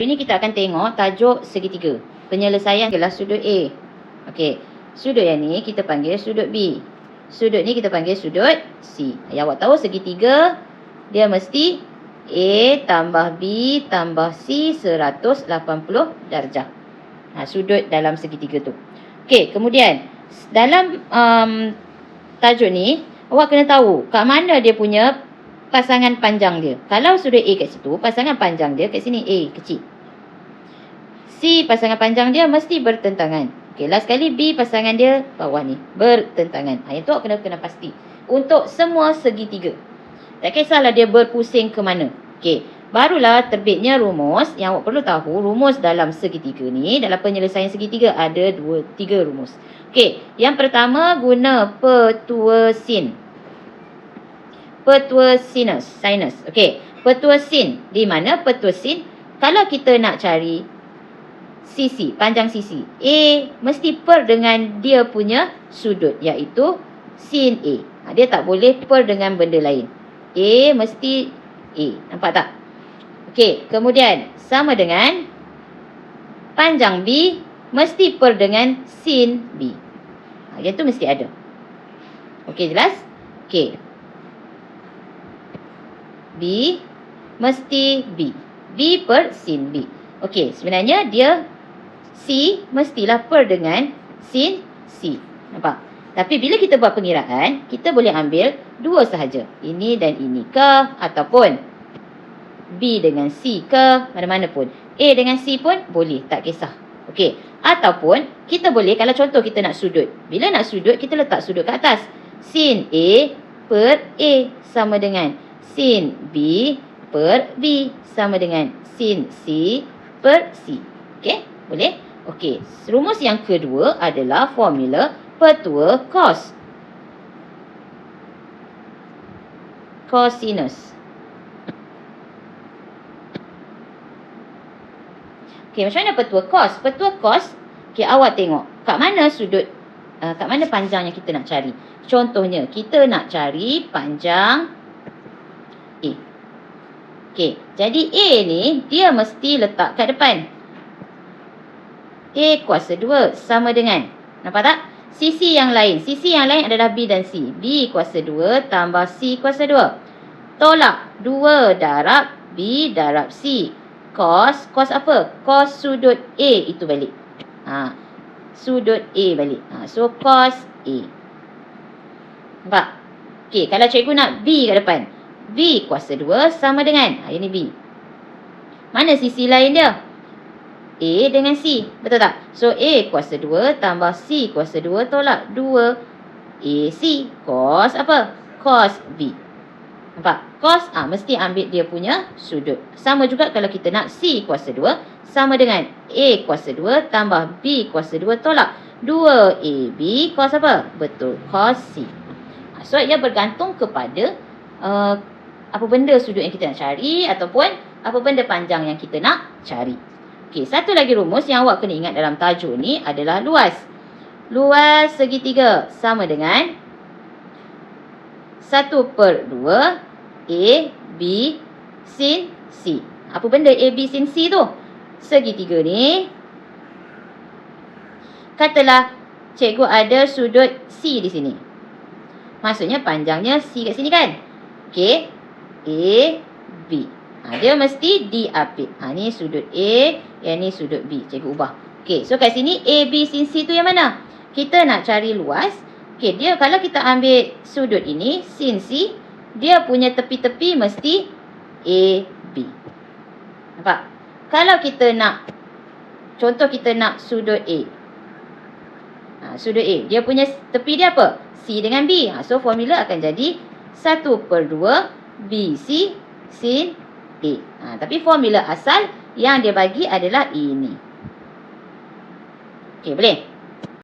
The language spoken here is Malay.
Ini kita akan tengok tajuk segitiga. Penyelesaian adalah sudut A. Okey. Sudut yang ni kita panggil sudut B. Sudut ni kita panggil sudut C. Yang awak tahu segitiga dia mesti A tambah B tambah C 180 darjah. Sudut dalam segitiga tu. Okey, kemudian dalam tajuk ni awak kena tahu kat mana dia punya pasangan panjang dia. Kalau sudut A kat situ, pasangan panjang dia kat sini A kecil. C pasangan panjang dia mesti bertentangan. Okey, last sekali B pasangan dia bawah ni bertentangan. Yang tu awak kena pasti. Untuk semua segitiga. Tak kisahlah dia berpusing ke mana. Okey, barulah terbitnya rumus. Yang awak perlu tahu, rumus dalam segitiga ni, dalam penyelesaian segitiga ada 3 rumus. Okey, yang pertama guna petua sin. Petua sinus. Okey, petua sin. Di mana petua sin? Kalau kita nak cari sisi, panjang sisi, A mesti per dengan dia punya sudut, iaitu sin A. Dia tak boleh per dengan benda lain. A mesti A. Nampak tak? Okey, kemudian sama dengan panjang B mesti per dengan sin B. Yang tu mesti ada. Okey, jelas? Okey. B mesti B. B per sin B. Okey, sebenarnya dia C mestilah per dengan sin C. Nampak? Tapi bila kita buat pengiraan, kita boleh ambil dua sahaja. Ini dan ini ke, ataupun B dengan C ke, mana-mana pun. A dengan C pun boleh, tak kisah. Okey. Ataupun kita boleh, kalau contoh kita nak sudut. Bila nak sudut, kita letak sudut ke atas. Sin A per A sama dengan sin B per B sama dengan sin C per C. Okey, boleh? Okey, rumus yang kedua adalah formula petua cos. Cosinus. Okey, macam mana petua cos? Petua cos, okey, awak tengok kat mana sudut, kat mana panjang yang kita nak cari. Contohnya, kita nak cari panjang A. Okey, jadi A ni dia mesti letak kat depan. A kuasa 2 sama dengan, nampak tak? Sisi yang lain adalah B dan C. B kuasa 2 tambah C kuasa 2. Tolak 2 darab B darab C. Cos apa? Cos sudut A itu balik. Sudut A balik. So cos A. Nampak? Okey, kalau cikgu nak B kat depan. B kuasa 2 sama dengan, ini B. Mana sisi lain dia? A dengan C. Betul tak? So A kuasa 2 tambah C kuasa 2 tolak 2 AC. Cos apa? Cos B. Nampak? Cos mesti ambil dia punya sudut. Sama juga kalau kita nak C kuasa 2 sama dengan A kuasa 2 tambah B kuasa 2 tolak 2AB cos apa? Betul, cos C. So ia bergantung kepada apa benda sudut yang kita nak cari ataupun apa benda panjang yang kita nak cari. Okey, satu lagi rumus yang awak kena ingat dalam tajuk ni adalah luas. Luas segitiga sama dengan 1/2 A, B, sin C. Apa benda A, B, sin C tu? Segitiga ni, katalah cikgu ada sudut C di sini. Maksudnya panjangnya C kat sini kan? Okey, A, B. Dia mesti diapit. Ni sudut A, yang ni sudut B. Cikgu ubah. Okey, so kat sini A, B, sin C tu yang mana? Kita nak cari luas. Okey, dia kalau kita ambil sudut ini, sin C, dia punya tepi-tepi mesti A, B. Nampak? Kalau kita nak, contoh kita nak sudut A. Sudut A, dia punya tepi dia apa? C dengan B. So formula akan jadi 1/2 BC sin A. Tapi formula asal yang dia bagi adalah ini. Okey, boleh?